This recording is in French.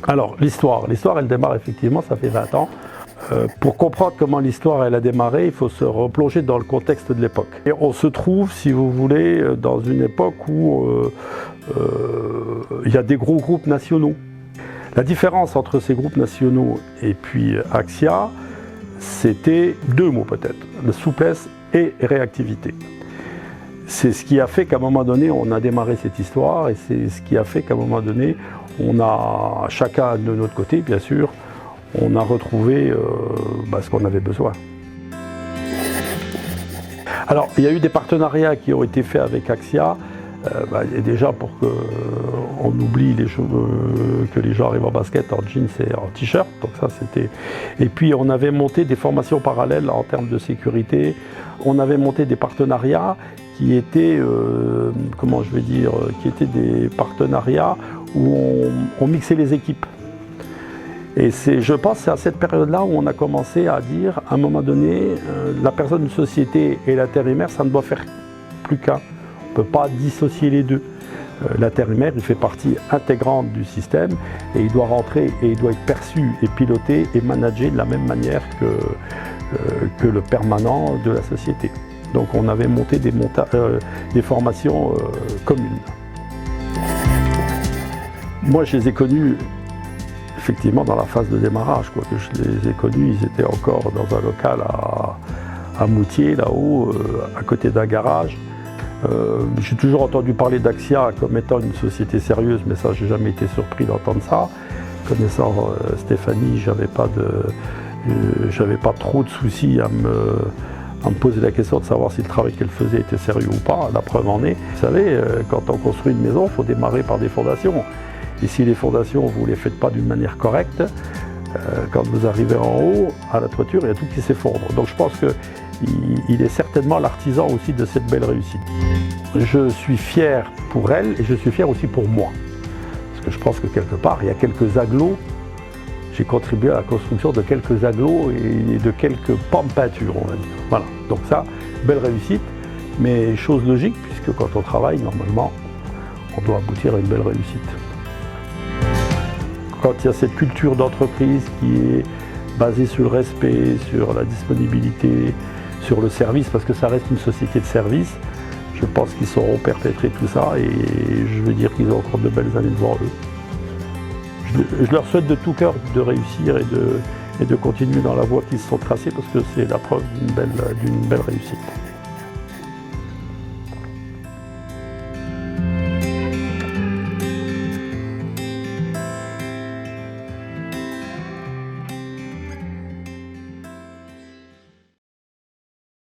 Alors, l'histoire, elle démarre effectivement, ça fait 20 ans. Pour comprendre comment l'histoire elle a démarré, il faut se replonger dans le contexte de l'époque. Et on se trouve, si vous voulez, dans une époque où il y a des gros groupes nationaux. La différence entre ces groupes nationaux et puis Axia, c'était deux mots peut-être, la souplesse et réactivité. C'est ce qui a fait qu'à un moment donné, on a démarré cette histoire et c'est ce qui a fait qu'à un moment donné, on a, chacun de notre côté, bien sûr, on a retrouvé ce qu'on avait besoin. Alors, il y a eu des partenariats qui ont été faits avec Axia, et déjà pour qu'on oublie les choses, que les gens arrivent en basket, en jeans et en t-shirt, donc ça c'était... Et puis on avait monté des formations parallèles en termes de sécurité, on avait monté des partenariats qui étaient, qui étaient des partenariats où on mixait les équipes. Et je pense que c'est à cette période-là où on a commencé à dire, à un moment donné, la personne d'une société et l'intérimaire, ça ne doit faire plus qu'un. On ne peut pas dissocier les deux. L'intérimaire, il fait partie intégrante du système et il doit rentrer et il doit être perçu et piloté et managé de la même manière que le permanent de la société. Donc on avait monté des formations communes. Moi, je les ai connus effectivement dans la phase de démarrage. Je les ai connus, ils étaient encore dans un local à Moutier, là-haut, à côté d'un garage. J'ai toujours entendu parler d'Axia comme étant une société sérieuse, mais ça, j'ai jamais été surpris d'entendre ça. Connaissant Stéphanie, j'avais pas trop de soucis à me poser la question de savoir si le travail qu'elle faisait était sérieux ou pas. La preuve en est. Vous savez, quand on construit une maison, il faut démarrer par des fondations. Et si les fondations, vous ne les faites pas d'une manière correcte, quand vous arrivez en haut, à la toiture, il y a tout qui s'effondre. Donc je pense qu'il est certainement l'artisan aussi de cette belle réussite. Je suis fier pour elle et je suis fier aussi pour moi. Parce que je pense que quelque part, il y a quelques agglos. J'ai contribué à la construction de quelques agglos et de quelques pans de peinture, on va dire. Voilà, donc ça, belle réussite, mais chose logique, puisque quand on travaille, normalement, on doit aboutir à une belle réussite. Quand il y a cette culture d'entreprise qui est basée sur le respect, sur la disponibilité, sur le service, parce que ça reste une société de service, je pense qu'ils sauront perpétrer tout ça et je veux dire qu'ils ont encore de belles années devant eux. Je leur souhaite de tout cœur de réussir et de continuer dans la voie qu'ils se sont tracés parce que c'est la preuve d'une belle réussite.